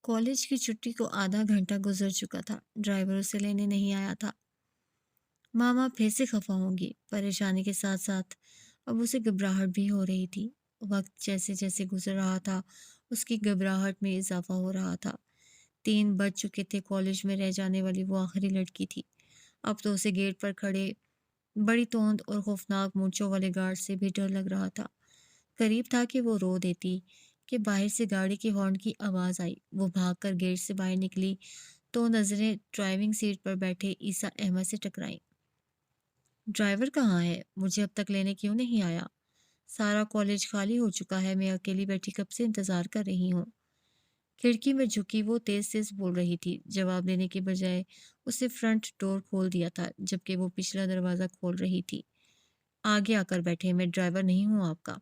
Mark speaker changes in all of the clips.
Speaker 1: College کی چھٹی کو آدھا گھنٹہ گزر چکا تھا، ڈرائیور اسے لینے نہیں آیا تھا۔ ماما پھر سے خفا ہوں گی، پریشانی کے ساتھ ساتھ اب اسے گھبراہٹ بھی ہو رہی تھی۔ وقت جیسے جیسے گزر رہا تھا اس کی گھبراہٹ میں اضافہ ہو رہا تھا۔ 3 بج چکے تھے، کالج میں رہ جانے والی وہ آخری لڑکی تھی۔ اب تو اسے گیٹ پر کھڑے بڑی توند اور خوفناک مونچھوں والے گارڈ سے بھی ڈر لگ رہا تھا۔ قریب تھا کہ وہ رو دیتی کہ باہر سے گاڑی کے ہارن کی آواز آئی۔ وہ بھاگ کر گیٹ سے باہر نکلی تو نظریں ڈرائیونگ سیٹ پر بیٹھے عیسیٰ احمد سے ٹکرائیں۔ ڈرائیور کہاں ہے؟ مجھے اب تک لینے کیوں نہیں آیا؟ سارا کالج خالی ہو چکا ہے، میں اکیلی بیٹھی کب سے انتظار کر رہی ہوں۔ کھڑکی میں جھکی وہ تیز تیز بول رہی تھی۔ جواب دینے کے بجائے اسے فرنٹ ڈور کھول دیا تھا جبکہ وہ پچھلا دروازہ کھول رہی تھی۔ آگے آ کر بیٹھے، میں ڈرائیور نہیں ہوں آپ کا۔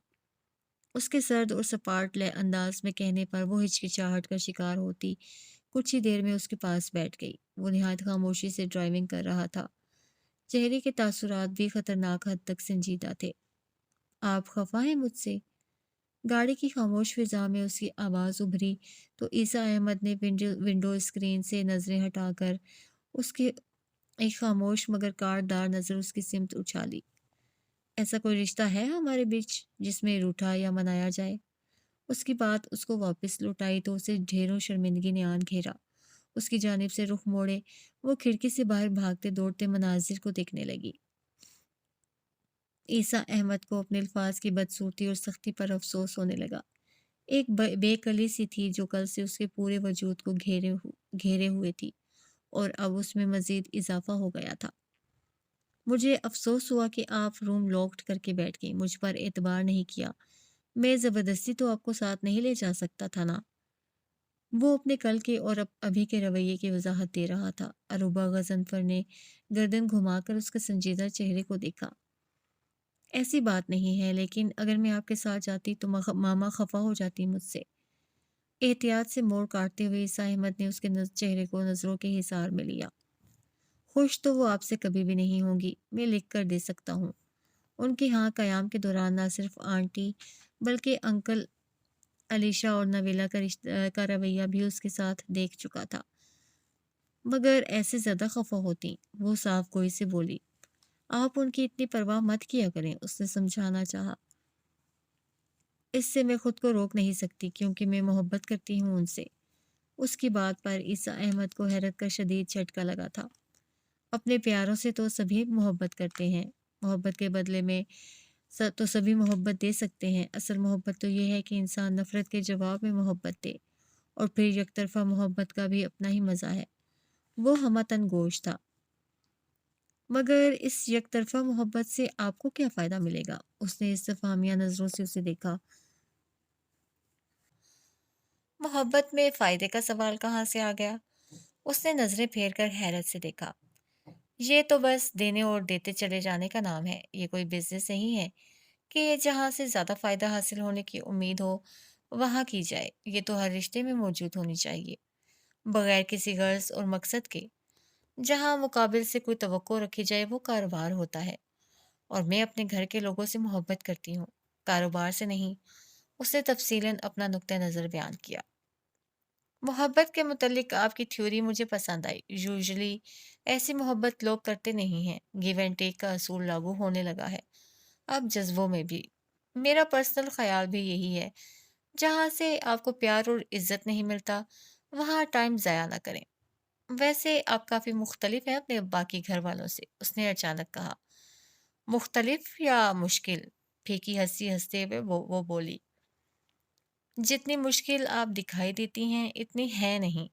Speaker 1: اس کے سرد اور سپاٹ لے انداز میں کہنے پر وہ ہچکچاہٹ کا شکار ہوتی کچھ ہی دیر میں اس کے پاس بیٹھ گئی۔ وہ نہایت خاموشی سے ڈرائیونگ کر رہا تھا۔ چہرے کے تاثرات بھی خطرناک حد تک سنجیدہ تھے۔ آپ خفا ہیں مجھ سے؟ گاڑی کی خاموش فضا میں اس کی آواز ابھری تو عیسیٰ احمد نے ونڈو اسکرین سے نظریں ہٹا کر اس کی ایک خاموش مگر کاٹدار نظر اس کی سمت اچھالی۔ ایسا کوئی رشتہ ہے ہمارے بیچ جس میں روٹھا یا منایا جائے؟ اس کی بات اس کو واپس لوٹائی تو اسے ڈھیروں شرمندگی نے آن گھیرا۔ اس کی جانب سے رخ موڑے وہ کھڑکی سے باہر بھاگتے دوڑتے مناظر کو دیکھنے لگی۔ عیسیٰ احمد کو اپنے الفاظ کی بدصورتی اور سختی پر افسوس ہونے لگا۔ ایک بے کلی سی تھی جو کل سے اس کے پورے وجود کو گھیرے ہوئے تھی اور اب اس میں مزید اضافہ ہو گیا تھا۔ مجھے افسوس ہوا کہ آپ روم لاکڈ کر کے بیٹھ گئی، مجھ پر اعتبار نہیں کیا۔ میں زبردستی تو آپ کو ساتھ نہیں لے جا سکتا تھا نا؟ وہ اپنے کل کے اور ابھی کے رویے کی وضاحت دے رہا تھا۔ اروبہ غضنفر نے گردن گھما کر اس کے سنجیدہ چہرے کو دیکھا۔ ایسی بات نہیں ہے، لیکن اگر میں آپ کے ساتھ جاتی تو ماما خفا ہو جاتی مجھ سے۔ احتیاط سے موڑ کاٹتے ہوئے عیسیٰ احمد نے اس کے چہرے کو نظروں کے حصار میں لیا۔ خوش تو وہ آپ سے کبھی بھی نہیں ہوں گی، میں لکھ کر دے سکتا ہوں۔ ان کے ہاں قیام کے دوران نہ صرف آنٹی بلکہ انکل علیشہ اور نویلا کا رویہ بھی اس کے ساتھ دیکھ چکا تھا، مگر ایسے زیادہ خفا ہوتی۔ وہ صاف گوئی سے بولی۔ آپ ان کی اتنی پرواہ مت کیا کریں، اس نے سمجھانا چاہا۔ اس سے میں خود کو روک نہیں سکتی کیونکہ میں محبت کرتی ہوں ان سے۔ اس کی بات پر عیسیٰ احمد کو حیرت کا شدید جھٹکا لگا تھا۔ اپنے پیاروں سے تو سبھی محبت کرتے ہیں، محبت کے بدلے میں تو سبھی محبت دے سکتے ہیں۔ اصل محبت تو یہ ہے کہ انسان نفرت کے جواب میں محبت دے، اور پھر یک طرفہ محبت کا بھی اپنا ہی مزہ ہے۔ وہ ہمتن گوش تھا۔ مگر اس یک طرفہ محبت سے آپ کو کیا فائدہ ملے گا؟ اس نے استفہامیہ نظروں سے اسے دیکھا۔ محبت میں فائدے کا سوال کہاں سے آ گیا؟ اس نے نظریں پھیر کر حیرت سے دیکھا۔ یہ تو بس دینے اور دیتے چلے جانے کا نام ہے، یہ کوئی بزنس نہیں ہے کہ جہاں سے زیادہ فائدہ حاصل ہونے کی امید ہو وہاں کی جائے۔ یہ تو ہر رشتے میں موجود ہونی چاہیے، بغیر کسی غرض اور مقصد کے۔ جہاں مقابل سے کوئی توقع رکھی جائے وہ کاروبار ہوتا ہے، اور میں اپنے گھر کے لوگوں سے محبت کرتی ہوں، کاروبار سے نہیں۔ اس نے تفصیلاً اپنا نقطہ نظر بیان کیا۔ محبت کے متعلق آپ کی تھیوری مجھے پسند آئی۔ یوزلی ایسی محبت لوگ کرتے نہیں ہیں، گیو اینڈ ٹیک کا اصول لاگو ہونے لگا ہے اب جذبوں میں بھی۔ میرا پرسنل خیال بھی یہی ہے، جہاں سے آپ کو پیار اور عزت نہیں ملتا وہاں ٹائم ضائع نہ کریں۔ ویسے آپ کافی مختلف ہیں اپنے باقی گھر والوں سے، اس نے اچانک کہا۔ مختلف یا مشکل؟ پھیکی ہنسی ہنستے ہوئے وہ بولی۔ جتنی مشکل آپ دکھائی دیتی ہیں اتنی ہے نہیں۔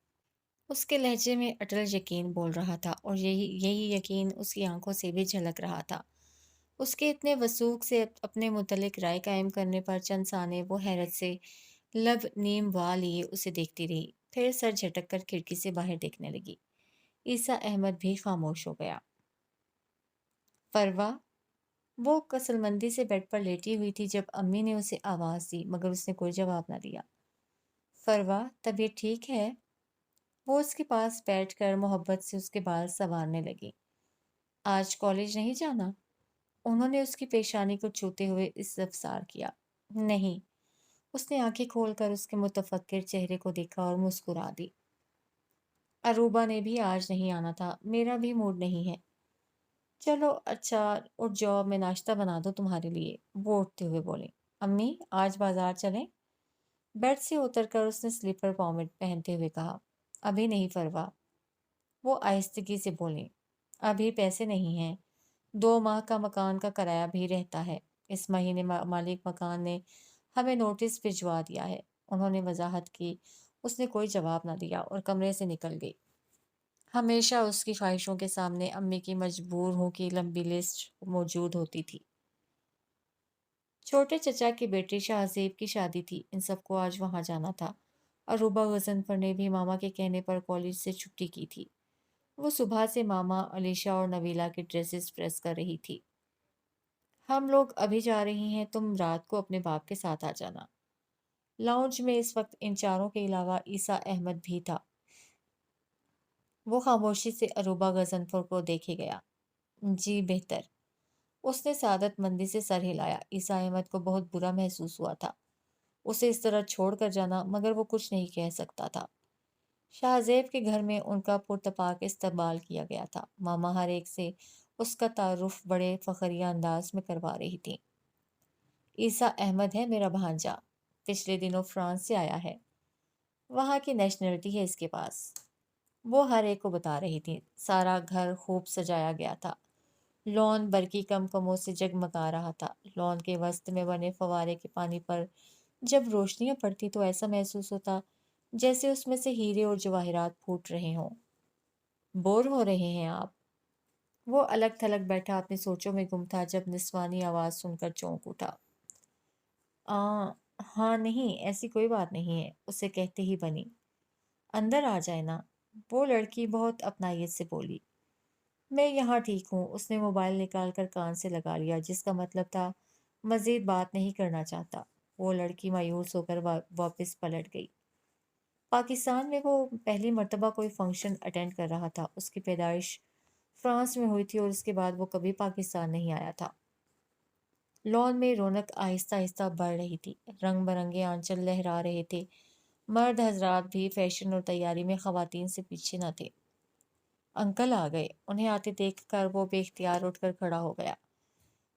Speaker 1: اس کے لہجے میں اٹل یقین بول رہا تھا، اور یہی یقین اس کی آنکھوں سے بھی جھلک رہا تھا۔ اس کے اتنے وثوق سے اپنے متعلق رائے قائم کرنے پر چند ثانیے وہ حیرت سے لب نیم وا لیے اسے دیکھتی رہی، پھر سر جھٹک کر کھڑکی سے باہر دیکھنے لگی۔ عیسیٰ احمد بھی خاموش ہو گیا۔ فروا؟ وہ کسل مندی سے بیڈ پر لیٹی ہوئی تھی جب امی نے اسے آواز دی، مگر اس نے کوئی جواب نہ دیا۔ فروا، طبیعت ٹھیک ہے؟ وہ اس کے پاس بیٹھ کر محبت سے اس کے بال سنوارنے لگی۔ آج کالج نہیں جانا؟ انہوں نے اس کی پیشانی کو چھوتے ہوئے استفسار کیا۔ نہیں، उसने आंखें खोलकर उसके मुतफक्किर चेहरे को देखा और मुस्कुरा दी। अरूबा ने भी आज नहीं आना था, मेरा भी मूड नहीं है। चलो अच्छा, उठ जाओ, मैं नाश्ता बना दूं तुम्हारे लिए, वो उठते हुए बोली। अम्मी, आज बाजार चलें? बेड से उतरकर उसने स्लीपर पॉमेट पहनते हुए कहा। अभी नहीं फरवा, वो आहिस्तगी से बोली। अभी पैसे नहीं हैं, 2 माह का मकान का किराया भी रहता है। इस महीने मालिक मकान ने हमें नोटिस भिजवा दिया है, उन्होंने वजाहत की। उसने कोई जवाब न दिया और कमरे से निकल गई। हमेशा उसकी ख्वाहिशों के सामने अम्मी की मजबूर हूं की लंबी लिस्ट मौजूद होती थी। छोटे चचा की बेटी शाहजेब की शादी थी, इन सबको आज वहां जाना था। अरूबा गजनफर ने भी मामा के कहने पर कॉलेज से छुट्टी की थी। वो सुबह से मामा, अलीशा और नवीला की ड्रेसेस प्रेस कर रही थी। हम लोग अभी जा रही हैं, तुम रात को अपने बाप के साथ आ जाना। लाउंज में इस वक्त इन चारों के अलावा ईसा अहमद भी था। वो खामोशी से अरूबा गजनफर को देखे गया। जी बेहतर। उसने सादतमंदी से सर हिलाया। ईसा अहमद को बहुत बुरा महसूस हुआ था उसे इस तरह छोड़ कर जाना, मगर वो कुछ नहीं कह सकता था। शाहजेब के घर में उनका पुरतपाक इस्तकबाल किया गया था। मामा हर एक से उसका तारुफ बड़े फखरिया अंदाज में करवा रही थी। ईसा अहमद है मेरा भांजा, पिछले दिनों फ्रांस से आया है, वहाँ की नेशनलिटी है इसके पास। वो हर एक को बता रही थी। सारा घर खूब सजाया गया था। लॉन बरकी कमकमों से जगमगा रहा था। लॉन के वसत में बने फवारे के पानी पर जब रोशनियां पड़ती तो ऐसा महसूस होता जैसे उसमें से हीरे और जवाहरात फूट रहे हों। बोर हो रहे हैं आप? वो अलग थलग बैठा अपनी सोचों में गुम था जब निस्वानी आवाज सुनकर चौंक उठा। आ हाँ नहीं, ऐसी कोई बात नहीं है, उसे कहते ही बनी। अंदर आ जाए ना, वो लड़की बहुत अपनायत से बोली। मैं यहाँ ठीक हूँ। उसने मोबाइल निकाल कर कान से लगा लिया, जिसका मतलब था मजीद बात नहीं करना चाहता। वो लड़की मायूस होकर वापस पलट गई। पाकिस्तान में वो पहली मर्तबा कोई फंक्शन अटेंड कर रहा था। उसकी पैदाइश फ्रांस में हुई थी और उसके बाद वो कभी पाकिस्तान नहीं आया था। लॉन में रौनक आहिस्ता आहिस्ता बढ़ रही थी। रंग बिरंगे आंचल लहरा रहे थे। मर्द हजरात भी फैशन और तैयारी में खवातीन से पीछे न थे। अंकल आ गए। उन्हें आते देखकर वो बेख्तियार उठकर खड़ा हो गया,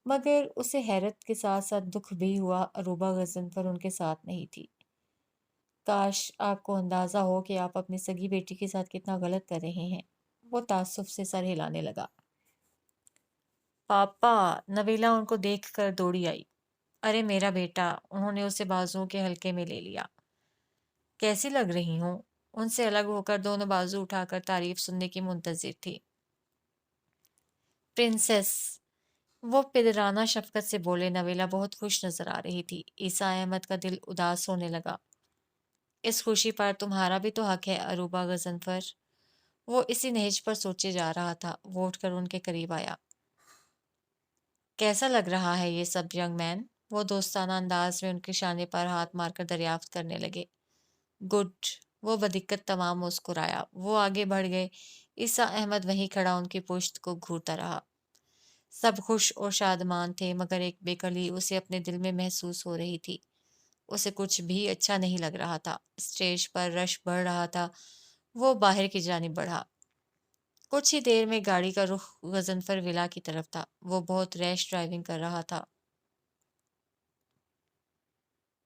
Speaker 1: मगर उसे हैरत के साथ साथ दुख भी हुआ। अरूबा गजनफर उनके साथ नहीं थी। काश आपको अंदाजा हो कि आप अपनी सगी बेटी के साथ कितना गलत कर रहे हैं। वो ताज्जुब से सर हिलाने लगा। पापा, नबीला उनको देखकर दौड़ी आई। अरे मेरा बेटा, उन्होंने उसे बाजुओं के हल्के में ले लिया। कैसी लग रही हूँ? उनसे अलग होकर दोनों बाजू उठाकर तारीफ सुनने की मुंतजिर थी। प्रिंसेस, वो पिदराना शफकत से बोले। नबीला बहुत खुश नजर आ रही थी। ईसा अहमद का दिल उदास होने लगा। इस खुशी पर तुम्हारा भी तो हक है अरूबा गजनफर। वो इसी नहज पर सोचे जा रहा था। वो उठकर उनके करीब आया। कैसा लग रहा है ये सब यंग मैन? वो दोस्ताना अंदाज में उनके शाने पर हाथ मारकर दरियाफ्त करने लगे। गुड। वो बदिक्कत तमाम मुस्कुराया। वो आगे बढ़ गए। ईसा अहमद वहीं खड़ा उनकी पुश्त को घूरता रहा। सब खुश और शादमान थे, मगर एक बेकली उसे अपने दिल में महसूस हो रही थी। उसे कुछ भी अच्छा नहीं लग रहा था। स्टेज पर रश बढ़ रहा था। वो बाहर की जानिब बढ़ा। कुछ ही देर में गाड़ी का रुख गजनफर विला की तरफ था। वो बहुत रैश ड्राइविंग कर रहा था।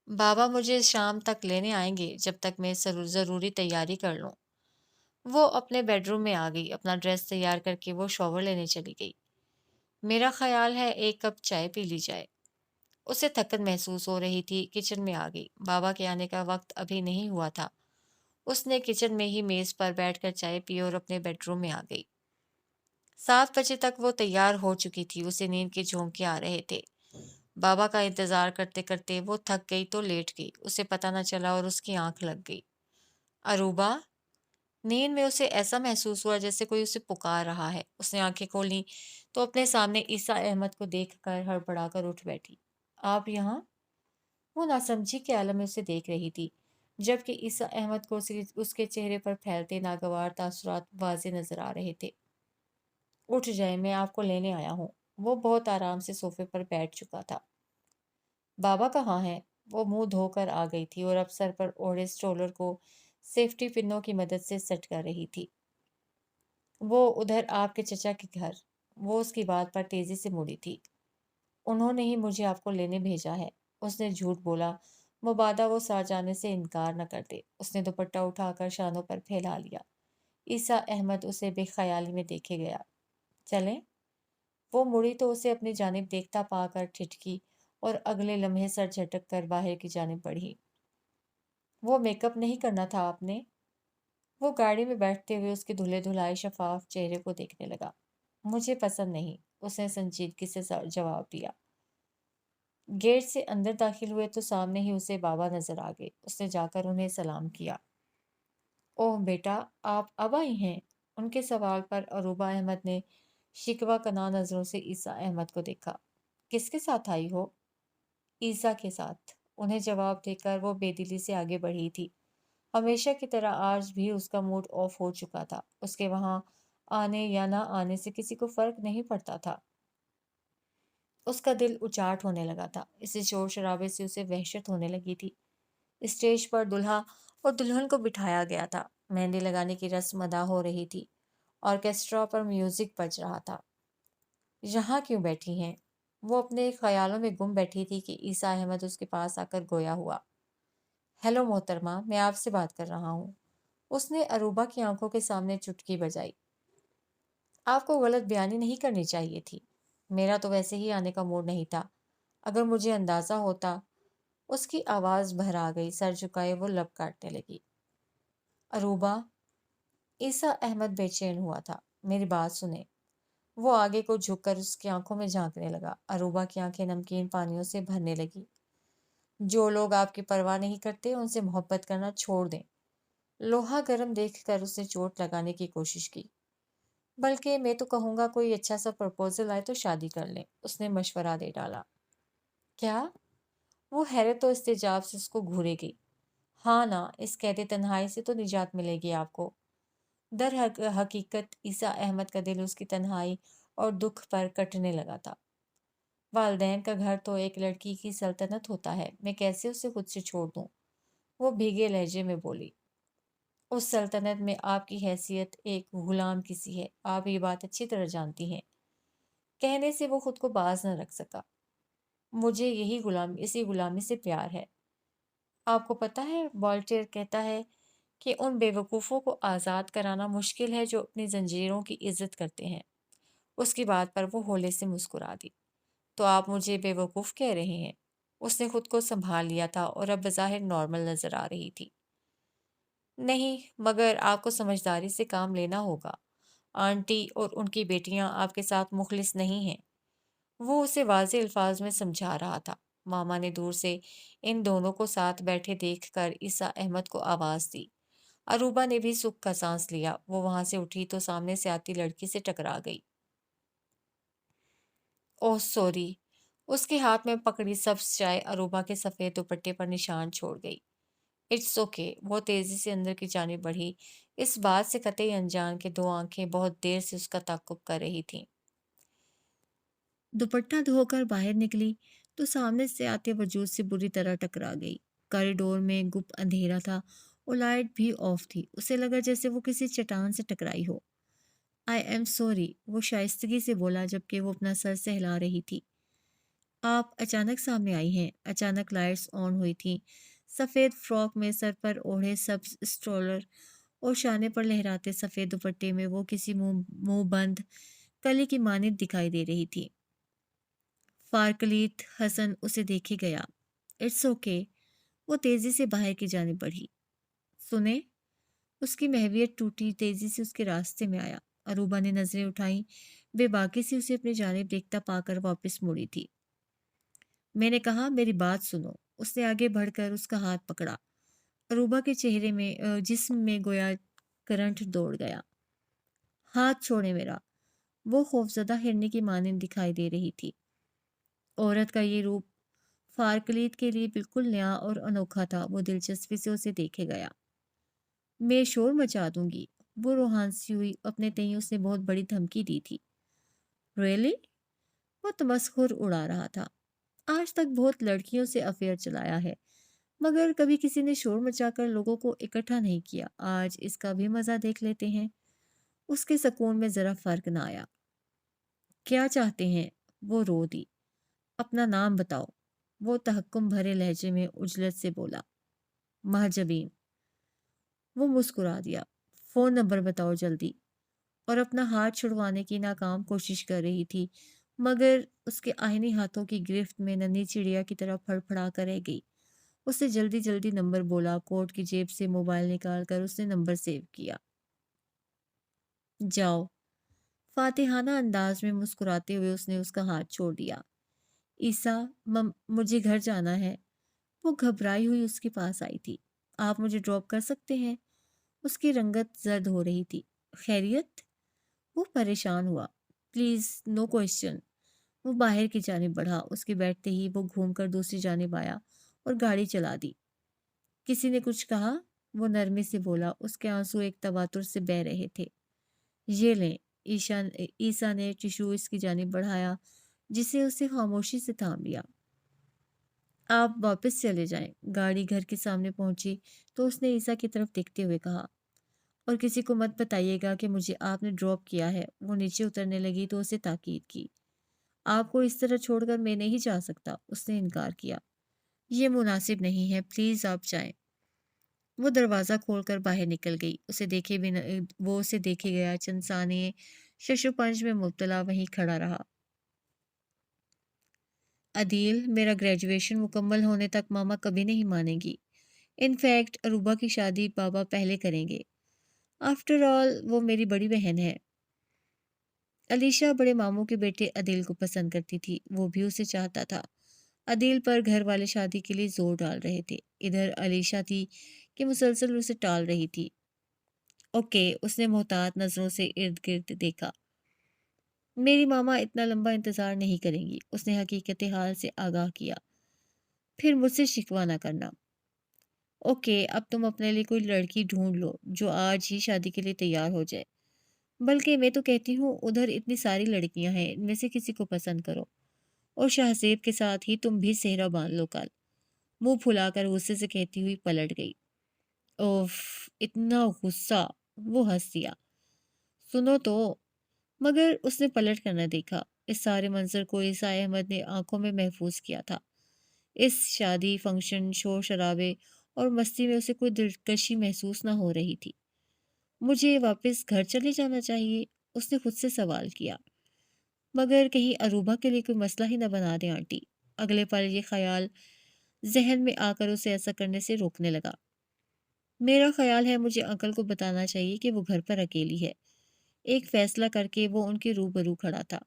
Speaker 1: बाबा मुझे शाम तक लेने आएंगे, जब तक मैं ज़रूरी तैयारी कर लूं। वो अपने बेडरूम में आ गई। अपना ड्रेस तैयार करके वो शॉवर लेने चली गई। मेरा ख्याल है एक कप चाय पी ली जाए। उसे थकन महसूस हो रही थी। किचन में आ गई। बाबा के आने का वक्त अभी नहीं हुआ था। उसने किचन में ही मेज पर बैठकर चाय पी और अपने बेडरूम में आ गई। 7 बजे तक वो तैयार हो चुकी थी। उसे नींद के झोंके आ रहे थे। बाबा का इंतजार करते करते वो थक गई तो लेट गई। उसे पता न चला और उसकी आंख लग गई। अरूबा। नींद में उसे ऐसा महसूस हुआ जैसे कोई उसे पुकार रहा है। उसने आंखें खोली तो अपने सामने ईसा अहमद को देखकर हड़बड़ाकर उठ बैठी। आप यहाँ? वो नासमझी के आलम में उसे देख रही थी, जबकि ईसा अहमद को उसके चेहरे पर फैलते नागवार तासुरात वाज़ेह नजर आ रहे थे। उठ जाए, मैं आपको लेने आया हूँ। वो बहुत आराम से सोफे पर बैठ चुका था। बाबा कहाँ हैं?
Speaker 2: وہ मुंह धोकर आ गई थी और अब सर पर ओढ़े स्ट्रोलर को सेफ्टी पिनों की मदद से सेट कर रही थी। वो उधर आपके चचा के घर। वो उसकी बात पर तेजी से मुड़ी थी। उन्होंने ही मुझे आपको लेने भेजा है। उसने झूठ बोला, मुबादा वो साथ जाने से इनकार न करते। उसने दुपट्टा उठाकर शानों पर फैला लिया। ईसा अहमद उसे बेख्याली में देखे गया। चलें? वो मुड़ी तो उसे अपनी जानिब देखता पाकर ठिठकी और अगले लम्हे सर झटक कर बाहर की जानिब बढ़ी। वो मेकअप नहीं करना था आपने? वो गाड़ी में बैठते हुए उसके धुले धुलाए शफाफ चेहरे को देखने लगा। मुझे पसंद नहीं, उसने संजीदगी से जवाब दिया। गेट से अंदर दाखिल हुए तो सामने ही उसे बाबा नजर आ गए। उसने जाकर उन्हें सलाम किया। ओह बेटा, आप अब आई हैं? उनके सवाल पर अरूबा अहमद ने शिकवा कना नजरों से ईसा अहमद को देखा। किसके साथ आई हो? ईसा के साथ। उन्हें जवाब देकर वो बेदिली से आगे बढ़ी थी। हमेशा की तरह आज भी उसका मूड ऑफ हो चुका था। उसके वहां आने या ना आने से किसी को फर्क नहीं पड़ता था। उसका दिल उचाट होने लगा था। इसी शोर शराबे से उसे वहशत होने लगी थी। स्टेज पर दुल्हा और दुल्हन को बिठाया गया था। मेहंदी लगाने की रस्म अदा हो रही थी। ऑर्केस्ट्रा पर म्यूजिक बज रहा था। यहाँ क्यों बैठी हैं? वो अपने ख्यालों में गुम बैठी थी कि ईसा अहमद उसके पास आकर गोया हुआ। हेलो मोहतरमा, मैं आपसे बात कर रहा हूँ। उसने अरूबा की आंखों के सामने चुटकी बजाई। आपको गलत बयानी नहीं करनी चाहिए थी। मेरा तो वैसे ही आने का मूड नहीं था। अगर मुझे अंदाजा होता। उसकी आवाज भर आ गई। सर झुकाए वो लब काटने लगी। अरूबा। ईसा अहमद बेचैन हुआ था। मेरी बात सुने। वो आगे को झुककर उसकी आंखों में झांकने लगा। अरूबा की आंखें नमकीन पानियों से भरने लगी। जो लोग आपकी परवाह नहीं करते उनसे मोहब्बत करना छोड़ दें। लोहा गर्म देखकर उसने चोट लगाने की कोशिश की। बल्कि मैं तो कहूंगा कोई अच्छा सा प्रपोजल आए तो शादी कर लें। उसने मशवरा दे डाला। क्या? वो हैरत और इस्तेजाब से उसको घूरे गई। हाँ ना, इस कैद तन्हाई से तो निजात मिलेगी आपको। हकीकत ईसा अहमद का दिल उसकी तन्हाई और दुख पर कटने लगा था। वालदैन का घर तो एक लड़की की सल्तनत होता है, मैं कैसे उसे खुद से छोड़ दूं? वो भीगे लहजे में बोली। उस सल्तनत में आपकी हैसियत एक गुलाम की सी है, आप ये बात अच्छी तरह जानती हैं। कहने से वो खुद को बाज न रख सका। मुझे इसी गुलामी से प्यार है। आपको पता है, वॉल्टेयर कहता है कि उन बेवकूफ़ों को आज़ाद कराना मुश्किल है जो अपनी जंजीरों की इज्जत करते हैं। उसकी बात पर वो होले से मुस्कुरा दी। तो आप मुझे बेवकूफ़ कह रहे हैं? उसने खुद को संभाल लिया था और अब बज़ाहिर नॉर्मल नजर आ रही थी। नहीं, मगर आपको समझदारी से काम लेना होगा। आंटी और उनकी बेटियां आपके साथ मुखलिस नहीं हैं। वो उसे वाज़ेह अल्फाज में समझा रहा था। मामा ने दूर से इन दोनों को साथ बैठे देखकर ईसा अहमद को आवाज़ दी। अरूबा ने भी सुख का सांस लिया। वो वहां से उठी तो सामने से आती लड़की से टकरा गई। Oh sorry. उसके हाथ में पकड़ी सब्ज चाय अरूबा के सफ़ेद दुपट्टे पर निशान छोड़ गई। It's okay. वो तेजी से अंदर की जानिब बढ़ी। इस बात से कतई अनजान के दो आंखें बहुत देर से उसका ताक़ुब कर रही थीं।
Speaker 1: दुपट्टा धोकर बाहर निकली तो सामने से आते वजूद से बुरी तरह टकरा गई। कॉरिडोर में गुप्त अंधेरा था और लाइट भी ऑफ थी। उसे लगा जैसे वो किसी चट्टान से टकराई हो। आई एम सॉरी, वो शाइस्तगी से बोला जबकि वो अपना सर सहला रही थी। आप अचानक सामने आई हैं। अचानक लाइट्स ऑन हुई थी। सफ़ेद फ्रॉक में सर पर ओढ़े सब्ज स्ट्रोलर और शाने पर लहराते सफ़ेद दुपट्टे में वो किसी मुंह मुंह बंद कली की मानित दिखाई दे रही थी। फारकलीत हसन उसे देखे गया। It's okay. वो तेजी से बाहर की जानिब बढ़ी। सुने। उसकी महवियत टूटी तेजी से उसके रास्ते में आया। अरूबा ने नजरें उठाई। बेबाकी से उसे अपनी जानिब देखता पाकर वापस मुड़ी थी। मैंने कहा मेरी बात सुनो। उसने आगे बढ़कर उसका हाथ पकड़ा। अरूबा के चेहरे में जिस्म में गोया करंट दौड़ गया। हाथ छोड़े मेरा। वो खौफजदा हिरनी की मानिंद दिखाई दे रही थी। औरत का ये रूप फारकलीत के लिए बिल्कुल नया और अनोखा था। वो दिलचस्पी से उसे देखे गया। मैं शोर मचा दूंगी। वो रोहानसी हुई। अपने तई उसने बहुत बड़ी धमकी दी थी। रियली? वो तमस्खुर उड़ा रहा था। آج تک بہت لڑکیوں سے افیئر چلایا ہے، مگر کبھی کسی نے شور مچا کر لوگوں کو اکٹھا نہیں کیا۔ آج اس کا بھی مزہ دیکھ لیتے ہیں۔ اس کے سکون میں ذرا فرق نہ آیا۔ کیا چاہتے ہیں؟ وہ رو دی۔ اپنا نام بتاؤ۔ وہ تحکم بھرے لہجے میں عجلت سے بولا۔ مہجبین۔ وہ مسکرا دیا۔ فون نمبر بتاؤ جلدی۔ اور اپنا ہاتھ چھڑوانے کی ناکام کوشش کر رہی تھی، مگر اس کے آہنی ہاتھوں کی گرفت میں ننھی چڑیا کی طرح پھڑ پھڑا کر رہ گئی۔ اس نے جلدی جلدی نمبر بولا۔ کوٹ کی جیب سے موبائل نکال کر اس نے نمبر سیو کیا۔ جاؤ۔ فاتحانہ انداز میں مسکراتے ہوئے اس نے اس کا ہاتھ چھوڑ دیا۔ عیسیٰ، مجھے گھر جانا ہے۔ وہ گھبرائی ہوئی اس کے پاس آئی تھی۔ آپ مجھے ڈراپ کر سکتے ہیں؟ اس کی رنگت زرد ہو رہی تھی۔ خیریت؟ وہ پریشان ہوا۔ Please no question. وہ باہر کی جانب بڑھا۔ اس کے بیٹھتے ہی وہ گھوم کر دوسری جانب آیا اور گاڑی چلا دی۔ کسی نے کچھ کہا؟ وہ نرمی سے بولا۔ اس کے آنسو ایک تواتر سے بہہ رہے تھے۔ یہ لیں۔ عیسیٰ نے ٹشو اس کی جانب بڑھایا، جسے اسے خاموشی سے تھام لیا۔ آپ واپس چلے جائیں۔ گاڑی گھر کے سامنے پہنچی تو اس نے عیسیٰ کی طرف دیکھتے ہوئے کہا، اور کسی کو مت بتائیے گا کہ مجھے آپ نے ڈراپ کیا ہے۔ وہ نیچے اترنے لگی تو اسے تاکید کی۔ آپ کو اس طرح چھوڑ کر میں نہیں جا سکتا۔ اس نے انکار کیا۔ یہ مناسب نہیں ہے، پلیز آپ جائیں۔ وہ دروازہ کھول کر باہر نکل گئی۔ وہ اسے دیکھے گیا، چند ثانیے شش و پنج میں مبتلا وہیں کھڑا رہا۔ عدیل، میرا گریجویشن مکمل ہونے تک ماما کبھی نہیں مانے گی۔ انفیکٹ اروبا کی شادی بابا پہلے کریں گے۔ آفٹر آل وہ میری بڑی بہن ہے۔ علیشا بڑے ماموں کے بیٹے عدیل کو پسند کرتی تھی، وہ بھی اسے چاہتا تھا۔ عدیل پر گھر والے شادی کے لیے زور ڈال رہے تھے۔ ادھر علیشا تھی کہ مسلسل اسے ٹال رہی تھی۔ اوکے، اس نے محتاط نظروں سے ارد گرد دیکھا۔ میری ماما اتنا لمبا انتظار نہیں کریں گی۔ اس نے حقیقت حال سے آگاہ کیا۔ پھر مجھ سے شکوہ نہ کرنا۔ اوکے، اب تم اپنے لیے کوئی لڑکی ڈھونڈ لو جو آج ہی شادی کے لیے تیار ہو جائے۔ بلکہ میں تو کہتی ہوں ادھر اتنی ساری لڑکیاں ہیں، ان میں سے کسی کو پسند کرو، اور شہزیب کے ساتھ ہی تم بھی صحرا باندھ لو کل۔ منہ پھلا کر غصے سے کہتی ہوئی پلٹ گئی۔ اوف، اتنا غصہ! وہ ہنس دیا۔ سنو تو۔ مگر اس نے پلٹ کر نہ دیکھا۔ اس سارے منظر کو عیسیٰ احمد نے آنکھوں میں محفوظ کیا تھا۔ اس شادی، فنکشن، شور شرابے اور مستی میں اسے کوئی دلکشی محسوس نہ ہو رہی تھی۔ مجھے واپس گھر چلے جانا چاہیے؟ اس نے خود سے سوال کیا۔ مگر کہیں اروبا کے لیے کوئی مسئلہ ہی نہ بنا دے آنٹی۔ اگلے پل یہ خیال ذہن میں آ کر اسے ایسا کرنے سے روکنے لگا۔ میرا خیال ہے مجھے انکل کو بتانا چاہیے کہ وہ گھر پر اکیلی ہے۔ ایک فیصلہ کر کے وہ ان کے روبرو کھڑا تھا۔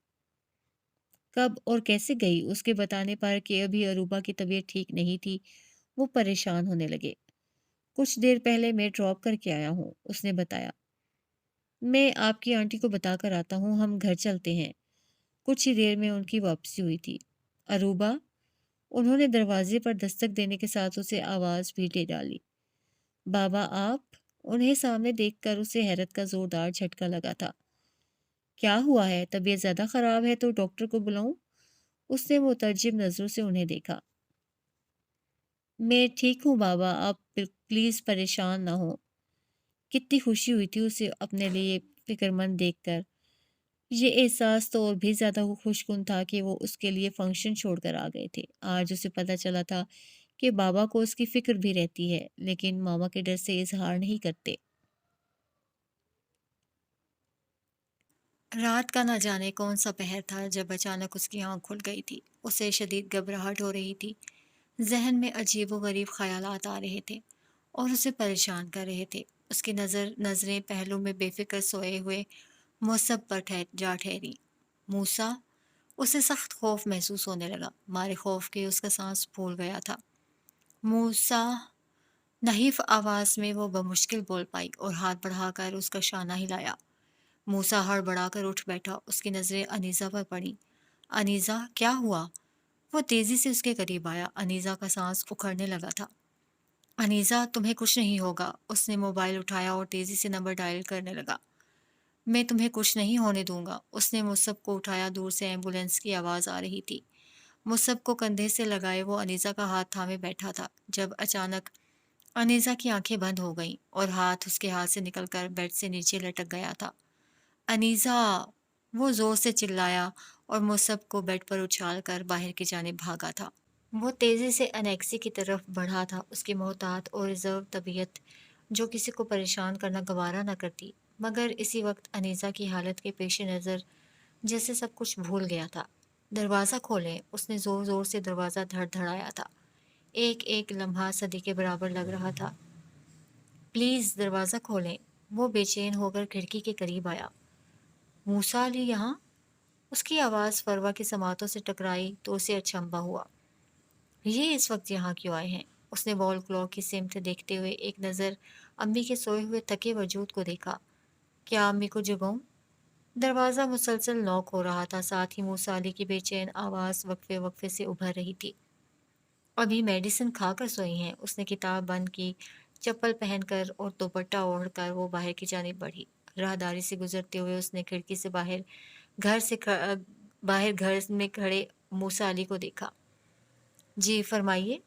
Speaker 1: کب اور کیسے گئی؟ اس کے بتانے پر کہ ابھی اروبا کی طبیعت ٹھیک نہیں تھی، وہ پریشان ہونے لگے۔ کچھ دیر پہلے میں ڈراپ کر کے آیا ہوں، اس نے بتایا۔ میں آپ کی آنٹی کو بتا کر آتا ہوں، ہم گھر چلتے ہیں۔ کچھ ہی دیر میں ان کی واپسی ہوئی تھی۔ اروبا؟ انہوں نے دروازے پر دستک دینے کے ساتھ اسے آواز بھی دے ڈالی۔ بابا آپ؟ انہیں سامنے دیکھ کر اسے حیرت کا زوردار جھٹکا لگا تھا۔ کیا ہوا ہے؟ طبیعت زیادہ خراب ہے تو ڈاکٹر کو بلاؤں؟ اس نے متعجب نظروں سے انہیں دیکھا۔ میں ٹھیک ہوں بابا، آپ پلیز پریشان نہ ہوں۔ کتنی خوشی ہوئی تھی اسے اپنے لیے فکر مند دیکھ کر۔ یہ احساس تو اور بھی زیادہ خوشگن تھا کہ وہ اس کے لیے فنکشن چھوڑ کر آ گئے تھے۔ آج اسے پتہ چلا تھا کہ بابا کو اس کی فکر بھی رہتی ہے، لیکن ماما کے ڈر سے اظہار نہیں کرتے۔ رات کا نہ جانے کون سا پہر تھا جب اچانک اس کی آنکھ کھل گئی تھی۔ اسے شدید گھبراہٹ ہو رہی تھی۔ ذہن میں عجیب و غریب خیالات آ رہے تھے اور اسے پریشان کر رہے تھے۔ اس کی نظریں پہلو میں بے فکر سوئے ہوئے مصب پر جا ٹھہری۔ موسیٰ؟ اسے سخت خوف محسوس ہونے لگا۔ مارے خوف کے اس کا سانس پھول گیا تھا۔ موسیٰ؟ نحیف آواز میں وہ بمشکل بول پائی اور ہاتھ بڑھا کر اس کا شانہ ہلایا۔ موسیٰ ہڑبڑا کر اٹھ بیٹھا۔ اس کی نظریں انیزہ پر پڑیں۔ انیزہ، کیا ہوا؟ وہ تیزی سے اس کے قریب آیا۔ انیزہ کا سانس اکھڑنے لگا تھا۔ انیزہ، تمہیں کچھ نہیں ہوگا۔ اس نے موبائل اٹھایا اور تیزی سے نمبر ڈائل کرنے لگا۔ میں تمہیں کچھ نہیں ہونے دوں گا۔ اس نے مصب کو اٹھایا۔ دور سے ایمبولینس کی آواز آ رہی تھی۔ मुसब को कंधे से लगाए वो अनीसा का हाथ थामे बैठा था जब अचानक अनीसा की आंखें बंद हो गईं और हाथ उसके हाथ से निकलकर बेड से नीचे लटक गया था। अनीसा! वो जोर से चिल्लाया और मुसब को बेड पर उछालकर बाहर की जानिब भागा था। वो तेजी से अनेक्सी की तरफ बढ़ा था, उसकी मोहतात और रिजर्व तबीयत जो किसी को परेशान करना गवारा न करती, मगर इसी वक्त अनीसा की हालत के पेश नज़र जैसे सब कुछ भूल गया था। दरवाज़ा खोलें, उसने जोर जोर से दरवाज़ा धड़धड़ाया था। एक एक लम्हा सदी के बराबर लग रहा था। प्लीज़ दरवाज़ा खोलें। वो बेचैन होकर खिड़की के करीब आया। मूसा अली यहाँ? उसकी आवाज़ फरवा की समातों से टकराई तो उसे अचंभा हुआ। ये इस वक्त यहाँ क्यों आए हैं? उसने वॉल क्लॉक की सिमत देखते हुए एक नज़र अम्मी के सोए हुए थके वजूद को देखा। क्या अम्मी को जगाऊं? दरवाज़ा मुसलसल नॉक हो रहा था, साथ ही मूसा अली की बेचैन आवाज़ वक्फे वक्फे से उभर रही थी। अभी मेडिसिन खाकर सोई हैं। उसने किताब बंद की, चप्पल पहनकर और दुपट्टा ओढ़कर वो बाहर की जानिब बढ़ी। राहदारी से गुजरते हुए उसने खिड़की से बाहर घर में खड़े मूसा अली को देखा। जी फरमाइए।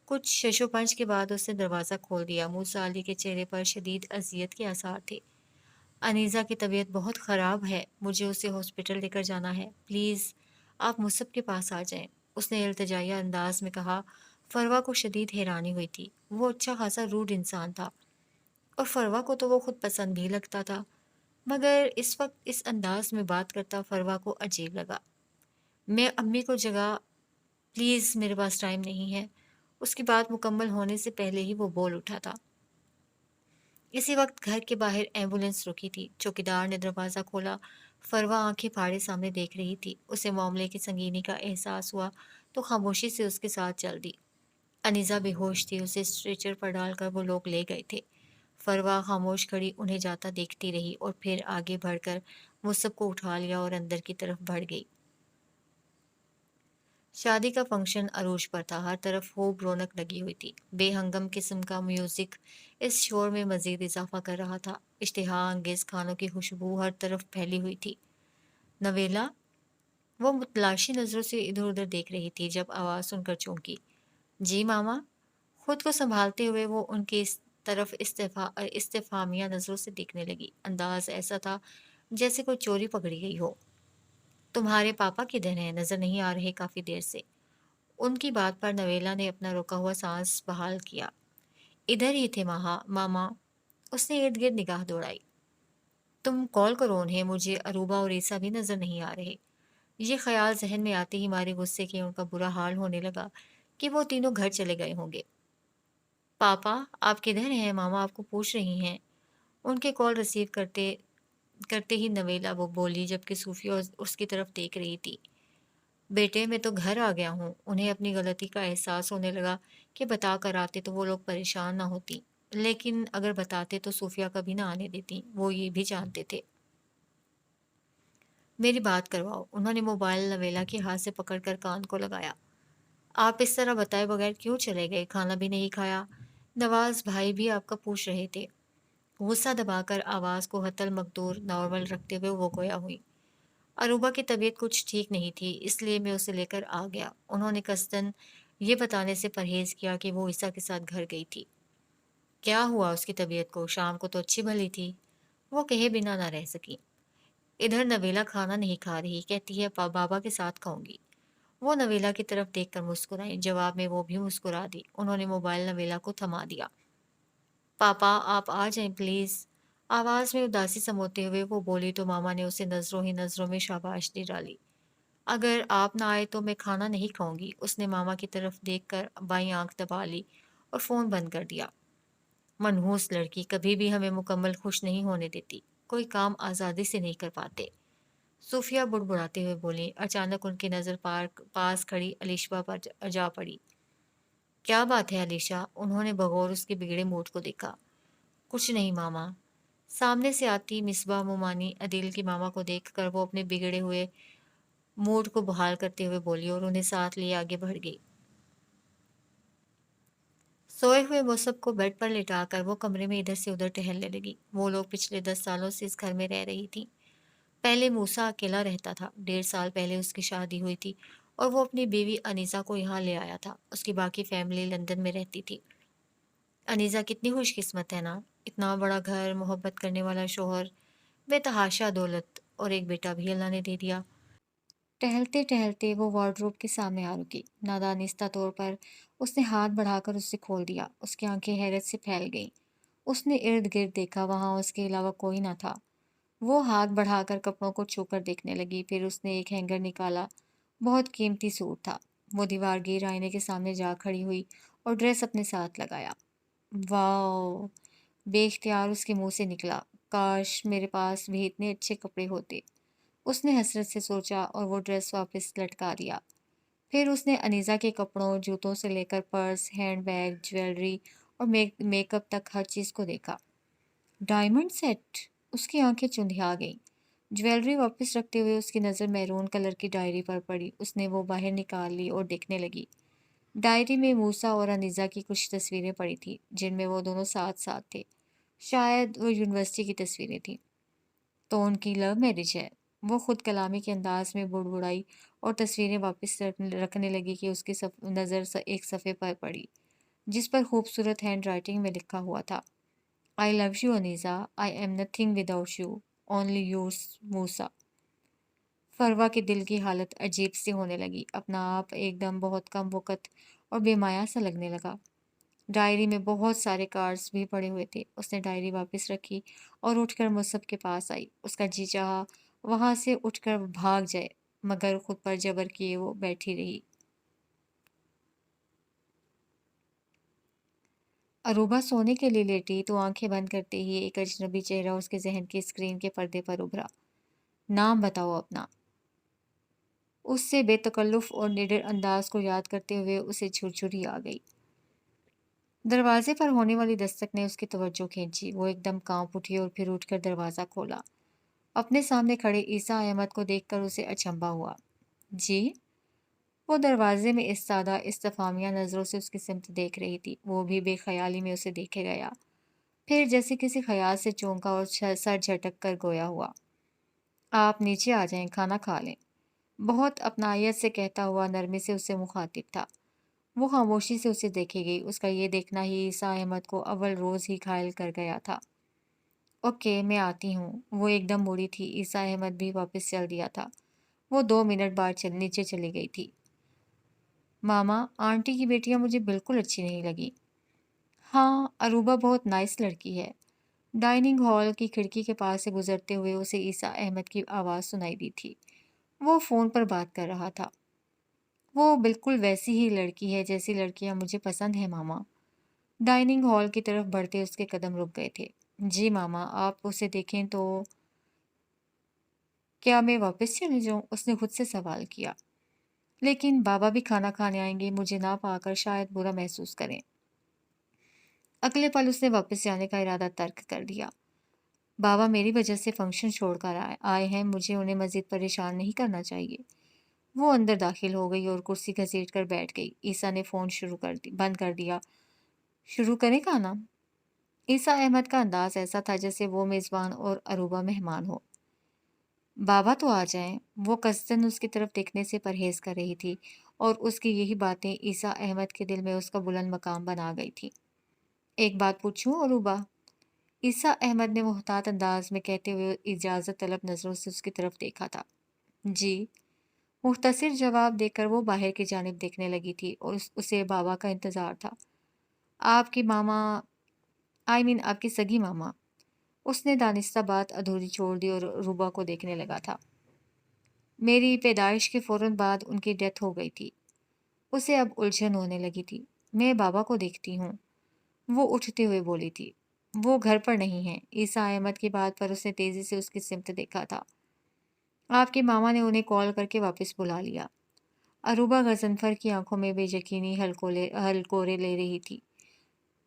Speaker 1: कुछ शशोपंज के बाद उसने दरवाज़ा खोल दिया। मूसा अली के चेहरे पर शदीद अजियत के आसार थे। अनीज़ा की तबीयत बहुत ख़राब है, मुझे उसे हॉस्पिटल लेकर जाना है। प्लीज़ आप मुसब के पास आ जाएं। उसने इल्तिजाइया अंदाज में कहा। फरवा को शदीद हैरानी हुई थी। वो अच्छा खासा रूड इंसान था और फरवा को तो वो खुद पसंद भी लगता था, मगर इस वक्त इस अंदाज में बात करता फरवा को अजीब लगा। मैं अम्मी को जगा, प्लीज़ मेरे पास टाइम नहीं है। उसकी बात मुकम्मल होने से पहले ही वो बोल उठा था। इसी वक्त घर के बाहर एम्बुलेंस रुकी थी। चौकीदार ने दरवाज़ा खोला। फरवा आंखें फाड़े सामने देख रही थी। उसे मामले की संगीनी का एहसास हुआ तो खामोशी से उसके साथ चल दी। अनीज़ा बेहोश थी, उसे स्ट्रेचर पर डालकर वो लोग ले गए थे। फरवा खामोश खड़ी उन्हें जाता देखती रही और फिर आगे बढ़कर वो सबको उठा लिया और अंदर की तरफ बढ़ गई। शादी का फंक्शन अरूज पर था। हर तरफ खूब रौनक लगी हुई थी। बेहंगम किस्म का म्यूजिक इस शोर में मजीद इजाफा कर रहा था। इश्तिहा अंगेज खानों की खुशबू हर तरफ फैली हुई थी। नवेला, वो मुतलाशी नजरों से इधर उधर देख रही थी जब आवाज सुनकर चौंकी। जी मामा। खुद को संभालते हुए वो उनकी इस तरफ इस्तेफामिया नजरों से देखने लगी। अंदाज ऐसा था जैसे कोई चोरी पकड़ी गई हो। तुम्हारे पापा किधर हैं? नजर नहीं आ रहे काफी देर से। उनकी बात पर नवेला ने अपना रुका हुआ सांस बहाल किया। इधर ही थे मामा। उसने इर्द गिर्द निगाह दौड़ाई। तुम कॉल करो उन्हें, मुझे अरूबा और ईसा भी नजर नहीं आ रहे। ये ख्याल जहन में आते ही मारे गुस्से के उनका बुरा हाल होने लगा कि वो तीनों घर चले गए होंगे। पापा, आप किधर हैं? मामा आपको पूछ रही हैं। उनके कॉल रिसीव करते करते ही नवेला वो बोली जबकि सूफिया उसकी तरफ देख रही थी। बेटे, मैं तो घर आ गया हूँ। उन्हें अपनी गलती का एहसास होने लगा कि बता कर आते तो वो लोग परेशान ना होती, लेकिन अगर बताते तो सूफिया कभी ना आने देती, वो ये भी जानते थे। मेरी बात करवाओ। उन्होंने मोबाइल नवेला के हाथ से पकड़कर कान को लगाया। आप इस तरह बताए बगैर क्यों चले गए? खाना भी नहीं खाया? नवाज भाई भी आपका पूछ रहे थे। गुस्सा दबाकर आवाज को हतल मकदूर नॉर्मल रखते हुए वो गोया हुई। अरूबा की तबीयत कुछ ठीक नहीं थी, इसलिए मैं उसे लेकर आ गया। उन्होंने कसदन ये बताने से परहेज किया कि वो ईसा के साथ घर गई थी। क्या हुआ उसकी तबीयत को? शाम को तो अच्छी भली थी। वो कहे बिना ना रह सकी। इधर नवेला खाना नहीं खा रही, कहती है बाबा के साथ खाऊंगी। वो नवेला की तरफ देखकर मुस्कुराई। जवाब में वो भी मुस्कुरा दी। उन्होंने मोबाइल नवेला को थमा दिया। पापा आप आ जाएं प्लीज। आवाज में उदासी समोते हुए वो बोली तो मामा ने उसे नजरों ही नजरों में शाबाशी डाली। अगर आप ना आए तो मैं खाना नहीं खाऊंगी। उसने मामा की तरफ देखकर बाईं आंख दबा ली और फोन बंद कर दिया। मनहूस लड़की कभी भी हमें मुकम्मल खुश नहीं होने देती। कोई काम आज़ादी से नहीं कर पाते। सूफिया बुड़बुड़ाते हुए बोली। अचानक उनकी नज़र पास खड़ी अलीशा पर जा पड़ी। क्या बात है अलीशा? उन्होंने बगौर उसके बिगड़े मूड को देखा। कुछ नहीं मामा। सामने से आती मिसबा मुमानी अदील की मामा को देखकर वो अपने बिगड़े हुए मूड को बहाल करते हुए बोली और उन्हें साथ लिए आगे बढ़ गई। सोए हुए मुसब को बेड पर लिटाकर वो कमरे में इधर से उधर टहलने लगी। वो लोग पिछले 10 सालों से इस घर में रह रही थी। पहले मूसा अकेला रहता था। 1.5 साल पहले उसकी शादी हुई थी और वो अपनी बीवी अनीसा को यहाँ ले आया था। उसकी बाकी फैमिली लंदन में रहती थी। अनीसा कितनी खुशकिस्मत है ना, इतना बड़ा घर, मोहब्बत करने वाला शोहर, बेतहाशा दौलत और एक बेटा भी अल्लाह ने दे दिया। टहलते टहलते वो वार्डरोब के सामने आ रुकी। नादानिस्ता तौर पर उसने हाथ बढ़ाकर उसे खोल दिया। उसकी आंखें हैरत से फैल गईं। उसने इर्द गिर्द देखा, वहां उसके अलावा कोई ना था। वो हाथ बढ़ाकर कपड़ों को छूकर देखने लगी। फिर उसने एक हैंगर निकाला। बहुत कीमती सूट था। वो दीवारगीर आईने के सामने जा खड़ी हुई और ड्रेस अपने साथ लगाया। वाह! बेख्तियार उसके मुंह से निकला, काश मेरे पास भी इतने अच्छे कपड़े होते। उसने हसरत से सोचा और वो ड्रेस वापस लटका दिया। फिर उसने अनीसा के कपड़ों, जूतों से लेकर पर्स, हैंडबैग, ज्वेलरी और मेकअप तक हर चीज़ को देखा। Diamond set! उसकी आंखें चुंधिया गईं। ज्वेलरी वापस रखते हुए उसकी नज़र मैरून कलर की डायरी पर पड़ी। उसने वो बाहर निकाल ली और देखने लगी। डायरी में मूसा और अनीसा की कुछ तस्वीरें पड़ी थी, जिनमें वो दोनों साथ साथ थे। शायद वो यूनिवर्सिटी की तस्वीरें थीं। तो उनकी लव मैरिज है। वो खुद कलामी के अंदाज में बुड़बुड़ाई और तस्वीरें वापस रखने लगी कि उसकी नज़र एक सफ़े पर पड़ी, जिस पर खूबसूरत हैंड राइटिंग में लिखा हुआ था, I love you Anisa, I am nothing without you, only yours Musa. Farwa के दिल की हालत अजीब सी होने लगी। अपना आप एकदम बहुत कम वक़्त और बेमाया सा लगने लगा। डायरी में बहुत सारे कार्ड्स भी पड़े हुए थे। उसने डायरी वापस रखी और उठकर मुसहफ़ के पास आई। उसका जी चाहा वहाँ से उठकर भाग जाए, मगर खुद पर जबर किए वो बैठी रही। अरूबा सोने के लिए लेटी तो आंखें बंद करते ही एक अजनबी चेहरा उसके ज़हन की स्क्रीन के पर्दे पर उभरा। नाम बताओ अपना। उससे बेतकल्लुफ़ और निडर अंदाज को याद करते हुए उसे झुरझुरी आ गई। दरवाजे पर होने वाली दस्तक ने उसकी तवज्जो खींची। वो एकदम कांप उठी और फिर उठकर दरवाज़ा खोला। अपने सामने खड़े ईसा अहमद को देखकर उसे अचंभा हुआ। जी? वो दरवाजे में इस्तादा इस्तफामिया नज़रों से उसकी सिमत देख रही थी। वो भी बेख्याली में उसे देखे गया। फिर जैसे किसी ख्याल से चौंका और सर झटक कर गोया हुआ। आप नीचे आ जाएं, खाना खा लें। बहुत अपनायत से कहता हुआ नरमी से उससे मुखातिब था। वो खामोशी से उसे देखे गई। उसका ये देखना ही ईसा अहमद को अव्वल रोज़ ही घायल कर गया था। ओके, मैं आती हूँ। वो एकदम मुड़ी थी। ईसा अहमद भी वापस चल दिया था। वो 2 मिनट बाद नीचे चली गई थी। मामा, आंटी की बेटियां मुझे बिल्कुल अच्छी नहीं लगी। हाँ, अरूबा बहुत नाइस लड़की है। डाइनिंग हॉल की खिड़की के पास से गुजरते हुए उसे ईसा अहमद की आवाज़ सुनाई दी थी। वो फ़ोन पर बात कर रहा था। वो बिल्कुल वैसी ही लड़की है जैसी लड़कियां मुझे पसंद है मामा। डाइनिंग हॉल की तरफ बढ़ते उसके कदम रुक गए थे। जी मामा, आप उसे देखें तो। क्या मैं वापस चली जाऊं? उसने खुद से सवाल किया। लेकिन बाबा भी खाना खाने आएंगे, मुझे ना पाकर शायद बुरा महसूस करें। अगले पल उसने वापस जाने का इरादा तर्क कर दिया। बाबा मेरी वजह से फंक्शन छोड़कर आए हैं, मुझे उन्हें मजीद परेशान नहीं करना चाहिए। वो अंदर दाखिल हो गई और कुर्सी घसीट कर बैठ गई। ईसा ने फ़ोन बंद कर दिया। शुरू करें खाना? ईसा अहमद का अंदाज ऐसा था जैसे वो मेज़बान और अरूबा मेहमान हो। बाबा तो आ जाएं। वो कसदन उसकी तरफ देखने से परहेज कर रही थी और उसकी यही बातें ईसा अहमद के दिल में उसका बुलंद मकाम बना गई थी। एक बात पूछूं अरूबा? ईसा अहमद ने मुहतात अंदाज में कहते हुए इजाज़त तलब नज़रों से उसकी तरफ देखा था। जी। मुख्तसर जवाब देकर वो बाहर की जानिब देखने लगी थी और उसे बाबा का इंतज़ार था। आपकी मामा, आपकी सगी मामा। उसने दानिस्ता बात अधूरी छोड़ दी और रूबा को देखने लगा था। मेरी पैदाइश के फ़ौरन बाद उनकी डेथ हो गई थी। उसे अब उलझन होने लगी थी। मैं बाबा को देखती हूँ। वो उठते हुए बोली थी। वो घर पर नहीं है। ईसा अहमद की बात पर उसने तेज़ी से उसकी सिमत देखा था। आपके मामा ने उन्हें कॉल करके वापस बुला लिया। अरूबा गज़नफ़र की आंखों में बेयकीनी हलकोरे ले रही थी।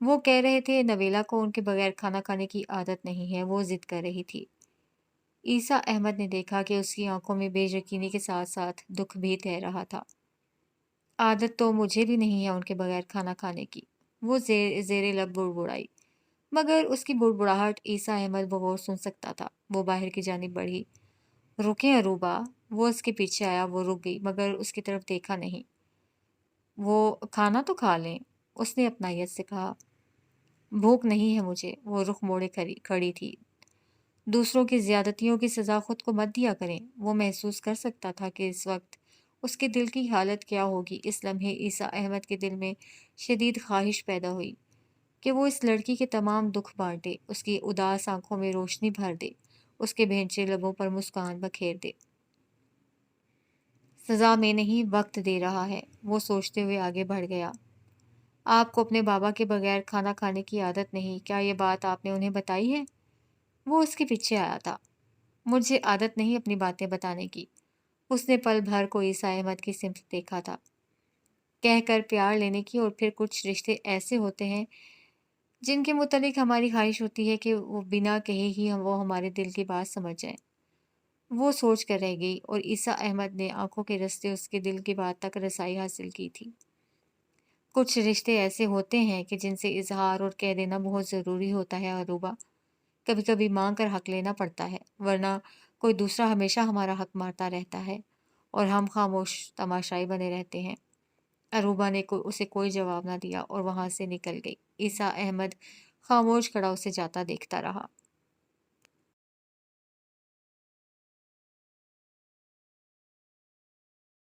Speaker 1: वो कह रहे थे नवेला को उनके बगैर खाना खाने की आदत नहीं है। वो ज़िद कर रही थी। ईसा अहमद ने देखा कि उसकी आंखों में बेयकीनी के साथ साथ दुख भी तैर रहा था। आदत तो मुझे भी नहीं है उनके बगैर खाना खाने की। वो ज़ेरे लब बुड़बुड़ाई, मगर उसकी बुड़बुड़ाहट ईसा अहमद बगौर सुन सकता था। वो बाहर की जानिब बढ़ी। रुकें अरूबा,
Speaker 2: وہ اس کے پیچھے آیا، وہ رک گئی مگر اس کی طرف دیکھا نہیں۔ وہ کھانا تو کھا لیں، اس نے اپنائیت سے کہا۔ بھوک نہیں ہے مجھے، وہ رخ موڑے کھڑی تھی۔ دوسروں کی زیادتیوں کی سزا خود کو مت دیا کریں۔ وہ محسوس کر سکتا تھا کہ اس وقت اس کے دل کی حالت کیا ہوگی۔ اس لمحے عیسیٰ احمد کے دل میں شدید خواہش پیدا ہوئی کہ وہ اس لڑکی کے تمام دکھ بانٹ دے، اس کی اداس آنکھوں میں روشنی بھر دے، اس کے بھینچے لبوں پر مسکان بکھیر دے۔ سزا میں نہیں، وقت دے رہا ہے، وہ سوچتے ہوئے آگے بڑھ گیا۔ آپ کو اپنے بابا کے بغیر کھانا کھانے کی عادت نہیں، کیا یہ بات آپ نے انہیں بتائی ہے؟ وہ اس کے پیچھے آیا تھا۔ مجھے عادت نہیں اپنی باتیں بتانے کی۔ اس نے پل بھر کو عیسیٰ احمد کی سمت دیکھا تھا، کہہ کر پیار لینے کی، اور پھر کچھ رشتے ایسے ہوتے ہیں جن کے متعلق ہماری خواہش ہوتی ہے کہ وہ بنا کہے ہی وہ ہمارے دل کی بات سمجھ جائیں۔ وہ سوچ کر رہ گئی، اور عیسیٰ احمد نے آنکھوں کے رستے اس کے دل کی بات تک رسائی حاصل کی تھی۔ کچھ رشتے ایسے ہوتے ہیں کہ جن سے اظہار اور کہہ دینا بہت ضروری ہوتا ہے عروبہ۔ کبھی کبھی مانگ کر حق لینا پڑتا ہے، ورنہ کوئی دوسرا ہمیشہ ہمارا حق مارتا رہتا ہے اور ہم خاموش تماشائی بنے رہتے ہیں۔ عروبہ نے اسے کوئی جواب نہ دیا اور وہاں سے نکل گئی۔ عیسیٰ احمد خاموش کھڑا اسے جاتا دیکھتا رہا۔